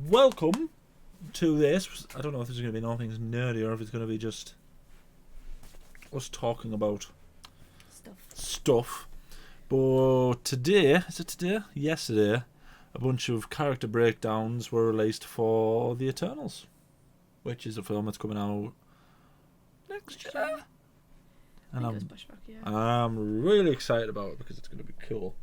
Welcome to this. I don't know if there's going to be all things nerdy or if it's going to be just us talking about stuff. But today, is it today? Yesterday, a bunch of character breakdowns were released for The Eternals, which is a film that's coming out next year. And I'm really excited about it because it's going to be cool.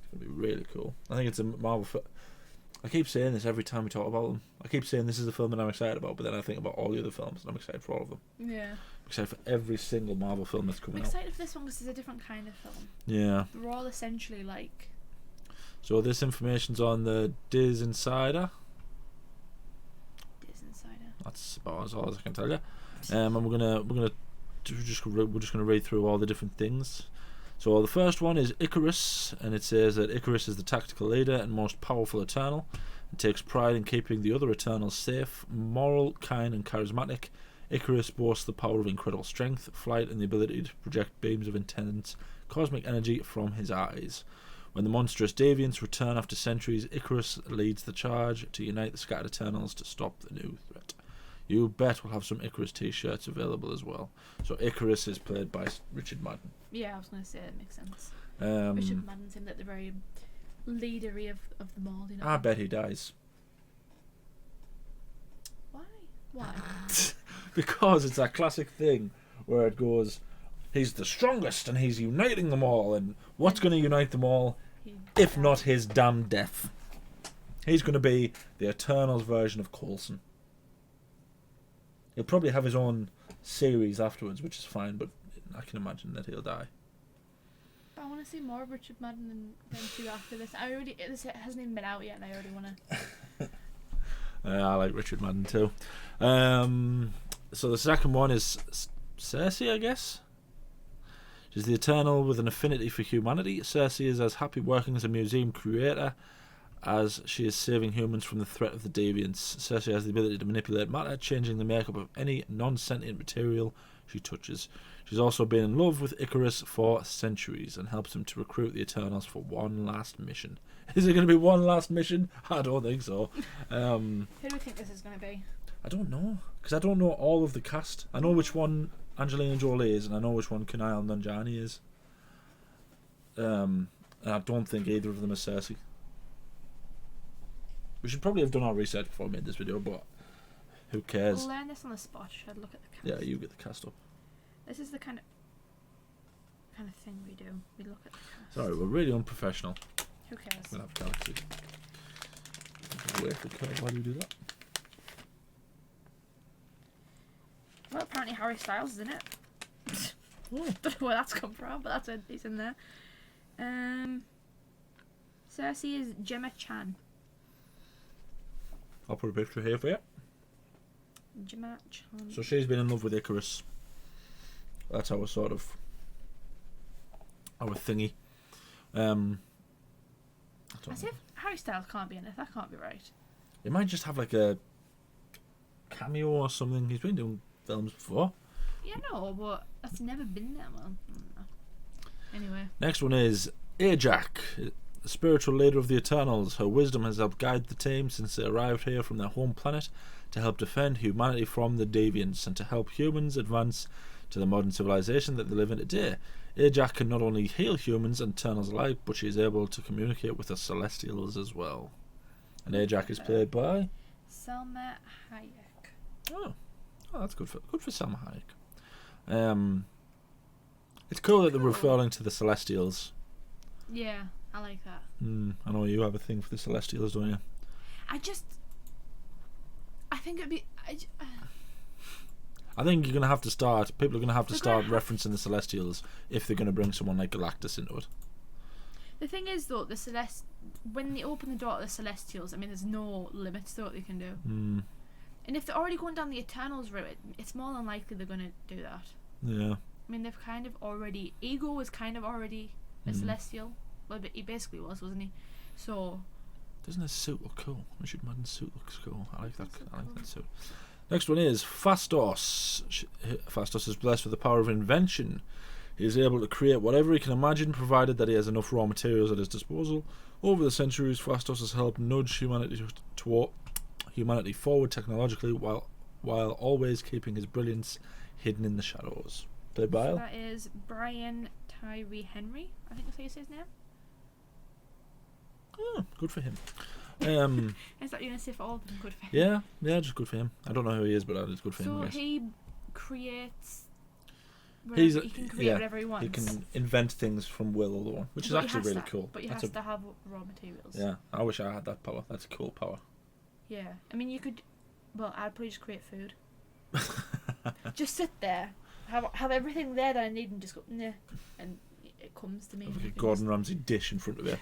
It's going to be really cool. I think it's a Marvel film. I keep saying this every time we talk about them. I keep saying this is the film that I'm excited about, but then I think about all the other films and I'm excited for all of them. Yeah. I'm excited for every single Marvel film that's coming out. I'm excited for this one because it's a different kind of film. Yeah. They're all essentially like... So this information's on the Diz Insider. Diz Insider. That's about as all as I can tell you. And we're just gonna read through all the different things. So the first one is Icarus, and it says that Icarus is the tactical leader and most powerful Eternal, and takes pride in keeping the other Eternals safe. Moral, kind, and charismatic, Icarus boasts the power of incredible strength, flight, and the ability to project beams of intense cosmic energy from his eyes. When the monstrous deviants return after centuries, Icarus leads the charge to unite the scattered Eternals to stop the new threat. You bet we'll have some Icarus t-shirts available as well. So Icarus is played by Richard Madden. Yeah, I was going to say it makes sense. Richard Madden seemed like the very leadery of them all, you know. I bet he dies. Why? Because it's that classic thing where it goes, he's the strongest and he's uniting them all, and what's going to unite them all if not his damn death? He's going to be the Eternals version of Coulson. He'll probably have his own series afterwards, which is fine, but I can imagine that he'll die. But I want to see more of Richard Madden than two after this. This hasn't even been out yet, and I already want to. I like Richard Madden too. So the second one is Cersei, I guess. She's the Eternal with an affinity for humanity. Cersei is as happy working as a museum curator as she is saving humans from the threat of the deviants. Cersei has the ability to manipulate matter, changing the makeup of any non-sentient material she touches. She's also been in love with Icarus for centuries and helps him to recruit the Eternals for one last mission. Is it going to be one last mission? I don't think so. Who do we think this is going to be? I don't know, because I don't know all of the cast. I know which one Angelina Jolie is, and I know which one Kumail Nanjiani is. And I don't think either of them is Cersei. We should probably have done our research before we made this video, but who cares? We'll learn this on the spot. Should I look at the cast? Yeah, you get the cast up. This is the kind of thing we do. We look at the cast. Sorry, we're really unprofessional. Who cares? We'll have galaxies. Wait for the why do you do that? Well, apparently Harry Styles is in it. Oh. Don't know where that's come from, but that's it. He's in there. Cersei is Gemma Chan. I'll put a picture here for you. Gemma Chan. So she's been in love with Icarus. That's our sort of our thingy. As if Harry Styles can't be in it. That can't be right. He might just have like a cameo or something. He's been doing films before. Yeah, no, but that's never been there, man. Anyway. Next one is Ajak, the spiritual leader of the Eternals. Her wisdom has helped guide the team since they arrived here from their home planet to help defend humanity from the deviants and to help humans advance to the modern civilization that they live in today. Ajak can not only heal humans and Eternals alike, but she is able to communicate with the Celestials as well. And Ajak is played by Salma Hayek. Oh, that's good for Salma Hayek. It's cool that they're referring to the Celestials. Yeah, I like that. I know you have a thing for the Celestials, don't you? I think it'd be. I think you're going to have to start. People are going to have to start referencing the Celestials if they're going to bring someone like Galactus into it. The thing is, though, when they open the door to the Celestials, I mean, there's no limits to what they can do. And if they're already going down the Eternals route, it's more than likely they're going to do that. Yeah. I mean, they've kind of already. Ego was kind of already a Celestial. Well, he basically was, wasn't he? So. Doesn't his suit look cool? Richard Madden's suit looks cool. I like that. I like that suit. Next one is Phastos. Phastos is blessed with the power of invention. He is able to create whatever he can imagine, provided that he has enough raw materials at his disposal. Over the centuries, Phastos has helped nudge humanity forward technologically, while always keeping his brilliance hidden in the shadows. Played by So that is Brian Tyree Henry. I think that's how you say his name. Oh, good for him. Is that you say for all of them? Good for him. Yeah, just good for him. I don't know who he is, but it's good for him. So I guess. he creates. He can create whatever he wants. He can invent things from will or one, which is actually really cool. But he has to have raw materials. Yeah, I wish I had that power. That's a cool power. Yeah, I mean you could. Well, I'd probably just create food. Just sit there, have everything there that I need, and just go nah, and it comes to me. Like a Gordon Ramsay dish in front of you.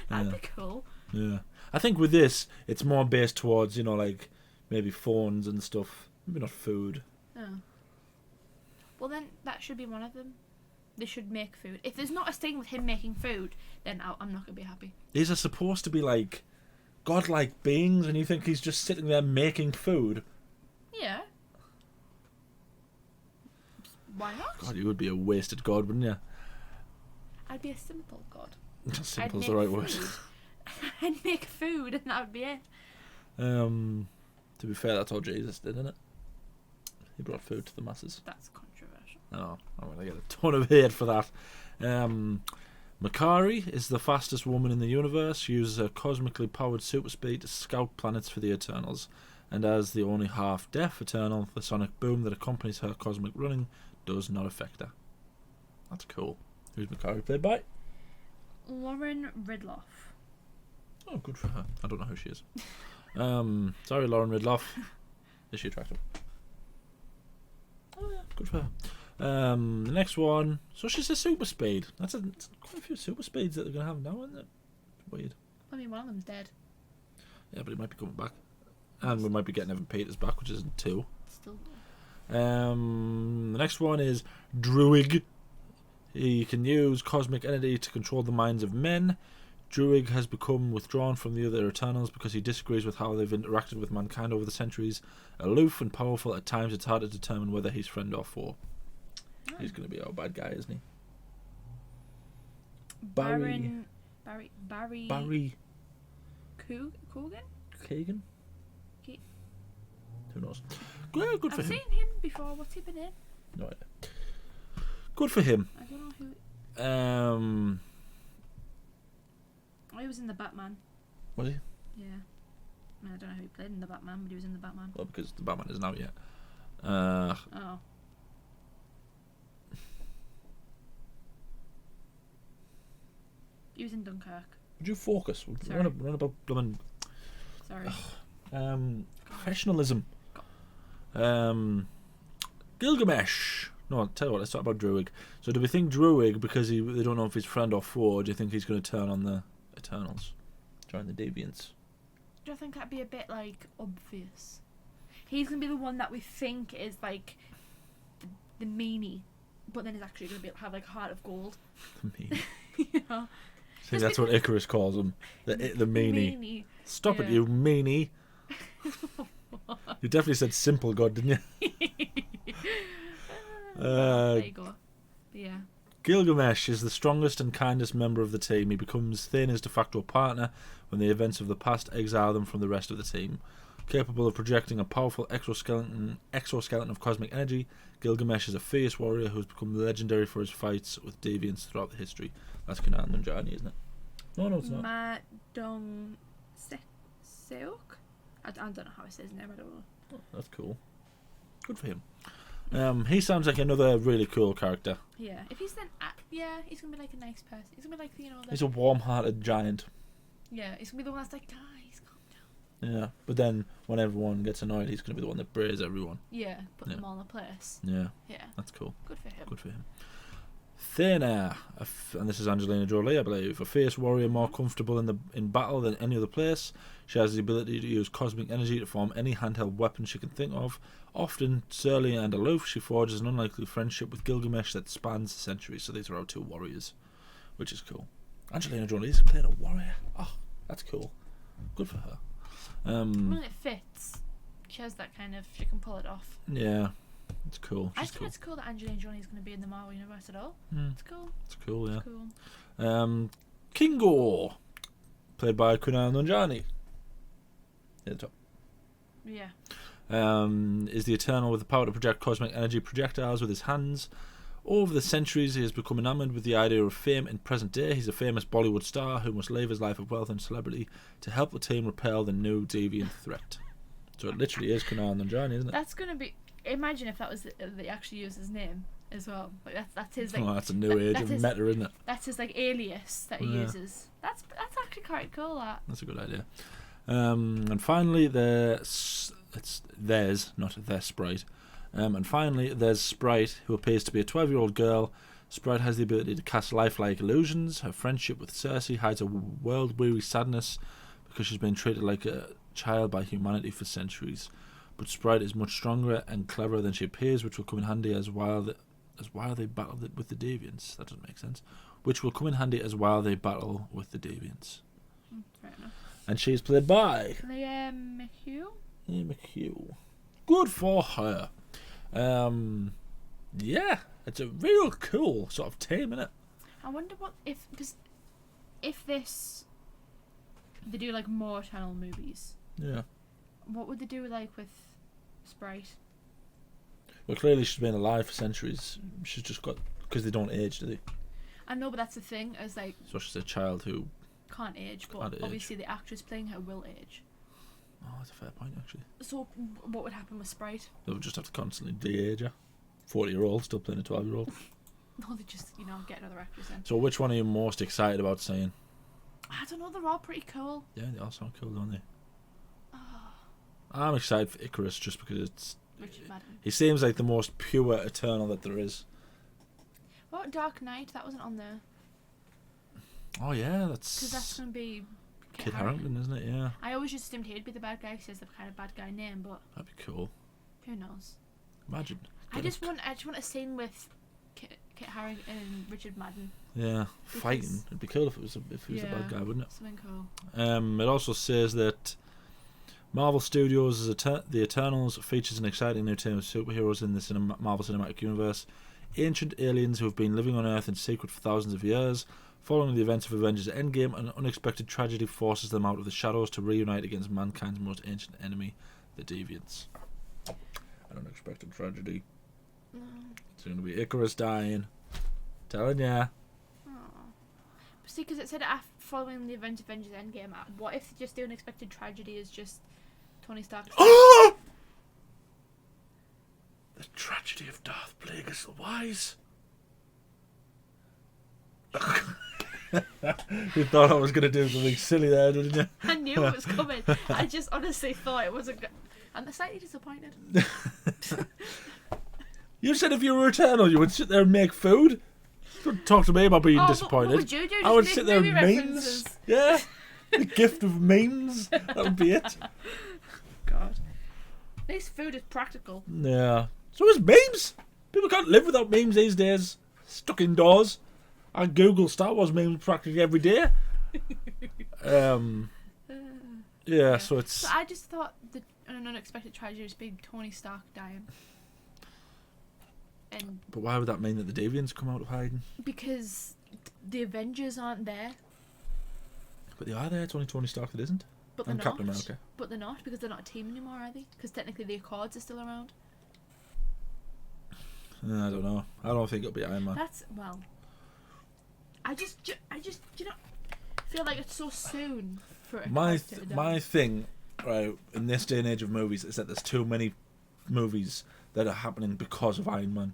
That'd be cool. Yeah, I think with this, it's more based towards like maybe phones and stuff. Maybe not food. Oh. Well, then that should be one of them. They should make food. If there's not a thing with him making food, then I'm not gonna be happy. These are supposed to be like godlike beings, and you think he's just sitting there making food? Yeah. Why not? God, you would be a wasted god, wouldn't you? I'd be a simple god. Simple's the right word. I'd make food, and that would be it. To be fair, that's all Jesus did, isn't it? He brought food to the masses. That's controversial. Oh, I'm going to get a ton of hate for that. Makari is the fastest woman in the universe. She uses her cosmically powered super speed to scout planets for the Eternals. And as the only half-deaf Eternal, the sonic boom that accompanies her cosmic running does not affect her. That's cool. Who's Makari played by? Lauren Ridloff. Oh, good for her. I don't know who she is. Sorry, Lauren Ridloff. Is she attractive? Oh yeah, good for her. The next one. So she's a super speed. That's quite a few super speeds that they're gonna have now, isn't it? Weird. I mean, one of them's dead. Yeah, but he might be coming back, and we might be getting Evan Peters back, which isn't two. Still. The next one is Druig. He can use cosmic energy to control the minds of men. Druig has become withdrawn from the other Eternals because he disagrees with how they've interacted with mankind over the centuries. Aloof and powerful at times, it's hard to determine whether he's friend or foe. Oh. He's going to be our bad guy, isn't he? Barry. Coogan? Kagan? Who knows? Yeah, good for I've him. seen him before. What's he been in? No idea. Good for him. I don't know who. Oh, he was in the Batman. Was he? Yeah. I mean, I don't know who he played in the Batman, but he was in the Batman. Well, because the Batman isn't out yet. Oh. He was in Dunkirk. Would you focus? Sorry. Run about blooming. Sorry. Professionalism. Gilgamesh. No, I'll tell you what, let's talk about Druig. So do we think Druig, because they don't know if he's friend or foe, do you think he's going to turn on the Eternals? Join the Deviants? Do you think that'd be a bit, like, obvious? He's going to be the one that we think is, like, the meanie, but then he's actually going to have, like, a heart of gold. The meanie. You know? I think that's what Icarus calls him. The meanie. Stop it, you meanie. You definitely said simple god, didn't you? There you go. Yeah. Gilgamesh is the strongest and kindest member of the team. He becomes Thane's de facto partner when the events of the past exile them from the rest of the team. Capable of projecting a powerful exoskeleton of cosmic energy, Gilgamesh is a fierce warrior who has become legendary for his fights with deviants throughout the history. That's Kanan Nanjiani, isn't it? No, it's not. Ma Dong Seok? I don't know how I say his name, I don't know. Oh, that's cool. Good for him. He sounds like another really cool character. Yeah, if he's then, he's gonna be like a nice person. He's gonna be like he's a warm-hearted giant. Yeah, he's gonna be the one that's like, guys, calm down. Yeah, but then when everyone gets annoyed, he's gonna be the one that brays everyone. Yeah, put them all in a place. Yeah, yeah, that's cool. Good for him. Thana, and this is Angelina Jolie, I believe, a fierce warrior more comfortable in battle than any other place. She has the ability to use cosmic energy to form any handheld weapon she can think of. Often surly and aloof, she forges an unlikely friendship with Gilgamesh that spans centuries. So these are our two warriors, which is cool. Angelina Jolie's playing a warrior. Oh, that's cool. Good for her. When it fits, she has that kind of, she can pull it off. Yeah. It's cool. I She's think cool. it's cool that Angelina Jolie is going to be in the Marvel universe at all. It's cool. It's cool, yeah. It's cool. Kingo, played by Kunal Nanjiani. At the top. Yeah. Is the Eternal with the power to project cosmic energy projectiles with his hands. Over the centuries, he has become enamored with the idea of fame in present day. He's a famous Bollywood star who must leave his life of wealth and celebrity to help the team repel the new deviant threat. So it literally is Kunal Nanjiani, isn't it? That's going to be... Imagine if that was they actually used his name as well. Like that's his like. Oh, that's a new age of meta, isn't it? That's his like alias that he uses. That's actually quite cool. That's a good idea. And finally, there's not their Sprite. And finally, there's Sprite, who appears to be a 12-year-old girl. Sprite has the ability to cast lifelike illusions. Her friendship with Cersei hides a world-weary sadness because she's been treated like a child by humanity for centuries. But Sprite is much stronger and cleverer than she appears, which will come in handy as while they battle with the deviants. That doesn't make sense. Which will come in handy as while they battle with the deviants. Fair enough. And she's played by Liam McHugh. Liam McHugh. Good for her. Yeah, it's a real cool sort of team, isn't it? I wonder what if this they do like more Eternal movies. Yeah. What would they do like with Sprite? Well, clearly she's been alive for centuries. She's just got because they don't age, do they? I know, but that's the thing. As like So she's a child who can't age, but can't age. obviously the actress playing her will age. Oh, that's a fair point, actually. So what would happen with Sprite? They would just have to constantly de-age her. 40-year-old still playing a 12-year-old. No, they just get another actress in. So which one are you most excited about seeing? I don't know. They're all pretty cool. Yeah, they all sound cool, don't they? Oh, I'm excited for Icarus just because it's... Richard Madden. He seems like the most pure Eternal that there is. What about Dark Knight? That wasn't on there. Oh yeah, that's... Because that's going to be Kit Harington, isn't it? Yeah. I always just assumed he'd be the bad guy because he has the kind of bad guy name, but That'd be cool. who knows? Imagine. I just want a scene with Kit Harington and Richard Madden. Yeah, Because- fighting. It'd be cool if he was a bad guy, wouldn't it? Something cool. It also says that Marvel Studios' The Eternals features an exciting new team of superheroes in the Marvel Cinematic Universe. Ancient aliens who have been living on Earth in secret for thousands of years. Following the events of Avengers Endgame, an unexpected tragedy forces them out of the shadows to reunite against mankind's most ancient enemy, the Deviants. An unexpected tragedy. No. It's going to be Icarus dying. Telling ya. Oh. See, because it said following the events of Avengers Endgame. What if just the unexpected tragedy is just Tony Stark? The tragedy of Darth Plagueis the Wise. You thought I was going to do something silly there, didn't you? I knew it was coming. I just honestly thought it wasn't. I'm slightly disappointed. You said if you were Eternal, you would sit there and make food. Don't talk to me about being disappointed. What would you do? I would Just sit make there movie and memes. references? Yeah, the gift of memes. That would be it. God. At least food is practical. Yeah. So is memes. People can't live without memes these days. Stuck indoors. I Google Star Wars memes practically every day. Yeah, so it's... So I just thought an unexpected tragedy was being Tony Stark dying. And But why would that mean that the Deviants come out of hiding? because the Avengers aren't there. But they are there. It's only Tony Stark that isn't. But they're And not. Captain America. But they're not because they're not a team anymore, are they? Because technically the Accords are still around. I don't know. I don't think it'll be Iron Man. That's well. I just feel like it's so soon for a character to die. My thing, right, in this day and age of movies, is that there's too many movies that are happening because of Iron Man.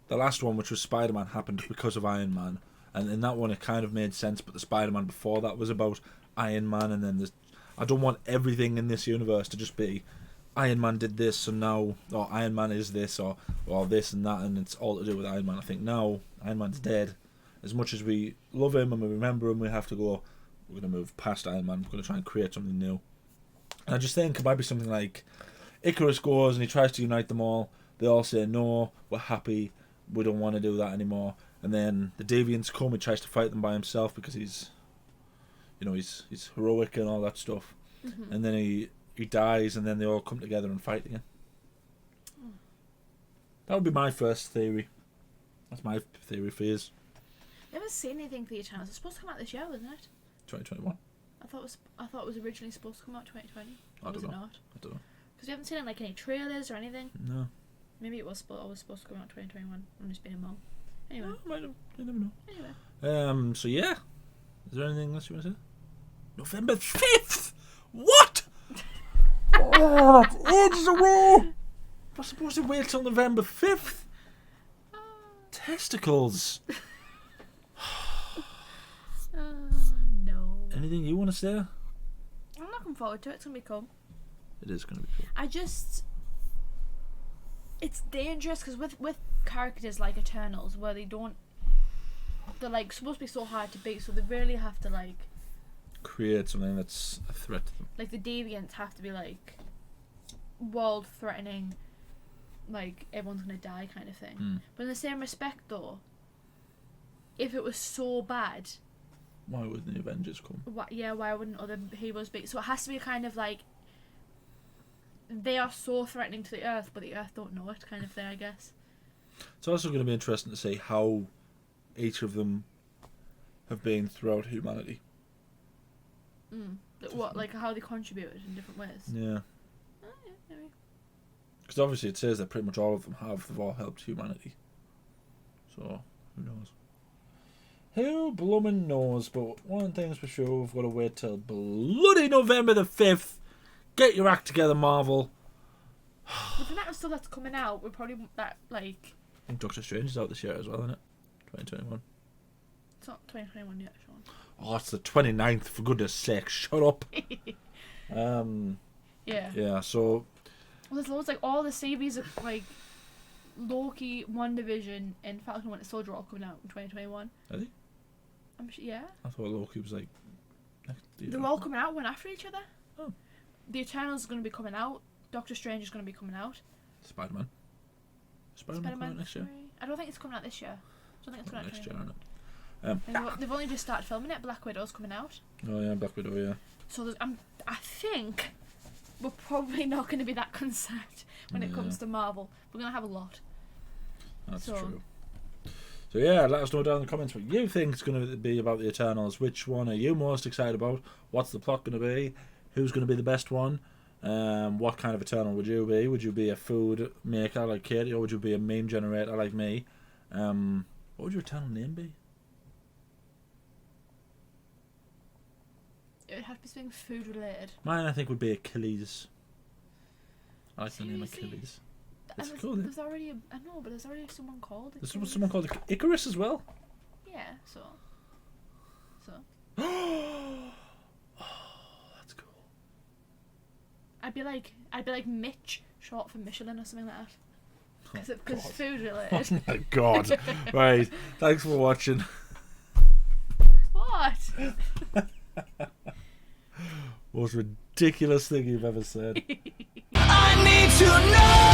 The last one, which was Spider-Man, happened because of Iron Man, and in that one it kind of made sense. But the Spider-Man before that was about Iron Man, and then there's... I don't want everything in this universe to just be Iron Man did this, and now, or Iron Man is this, or this and that, and it's all to do with Iron Man. I think now Iron Man's dead. As much as we love him and we remember him, we have to go, we're going to move past Iron Man. We're going to try and create something new. And I just think it might be something like Icarus goes and he tries to unite them all. They all say, no, we're happy, we don't want to do that anymore. And then the Deviants come, he tries to fight them by himself because he's heroic and all that stuff. Mm-hmm. And then he dies, and then they all come together and fight again. That would be my first theory. That's my theory for years. Never seen anything for the Eternals. It's supposed to come out this year, wasn't it? 2021. I thought it was originally supposed to come out 2020. I don't know. Not? I don't know. Because we haven't seen like any trailers or anything. No. Maybe it was always supposed to come out 2021. I'm just being a mum. Anyway. No, I never know. Anyway. So yeah. Is there anything else you want to say? November 5th. What? Oh, that's ages away. We're supposed to wait till November 5th. Testicles. No. Anything you want to say? I'm looking forward to it. It's gonna be cool. It is going to be cool. It's dangerous because with characters like Eternals, where they're like supposed to be so hard to beat, so they really have to like create something that's a threat to them. Like the deviants have to be like world threatening, like everyone's gonna die kind of thing. But in the same respect though, if it was so bad, why wouldn't the Avengers come? Why wouldn't other heroes be? So it has to be kind of like they are so threatening to the Earth, but the Earth don't know it kind of thing, I guess. It's also going to be interesting to see how each of them have been throughout humanity. Like how they contributed in different ways. Yeah. Yeah, maybe. Because obviously it says that pretty much all of them they've all helped humanity. So, who knows? Who bloomin' knows? But one thing's for sure, we've got to wait till bloody November the 5th. Get your act together, Marvel. With the amount of stuff that's coming out, we probably want that like. I think Doctor Strange is out this year as well, isn't it? 2021. It's not 2021 yet, Sean. Oh, it's the 29th, for goodness sake, shut up. Yeah. Yeah, so... Well, there's loads, like, all the series of, like, Loki, WandaVision, and Falcon and Winter Soldier are all coming out in 2021. Are they? I'm sure, yeah. I thought Loki was, like... They're all coming out one after each other. Oh. The Eternals is going to be coming out. Doctor Strange is going to be coming out. Spider-Man coming out next year? I don't think it's coming out this year. I don't think it's coming out next year, isn't it? They've only just started filming it. Black Widow's coming out. Oh yeah, Black Widow, yeah. So I think we're probably not going to be that concerned when it comes to Marvel. We're going to have a lot. That's true. So yeah, let us know down in the comments what you think is going to be about the Eternals. Which one are you most excited about? What's the plot going to be? Who's going to be the best one? What kind of Eternal would you be? Would you be a food maker like Katie, or would you be a meme generator like me? What would your Eternal name be? It would have to be something food related. Mine, I think, would be Achilles. I like the name Achilles. That's cool. There's already I know, but there's already someone called. There's someone called Icarus as well. Yeah. So. Oh, that's cool. I'd be like Mitch, short for Michelin or something like that. Because Oh, food related. oh my god. Right. Thanks for watching. What? Most ridiculous thing you've ever said. I need to know.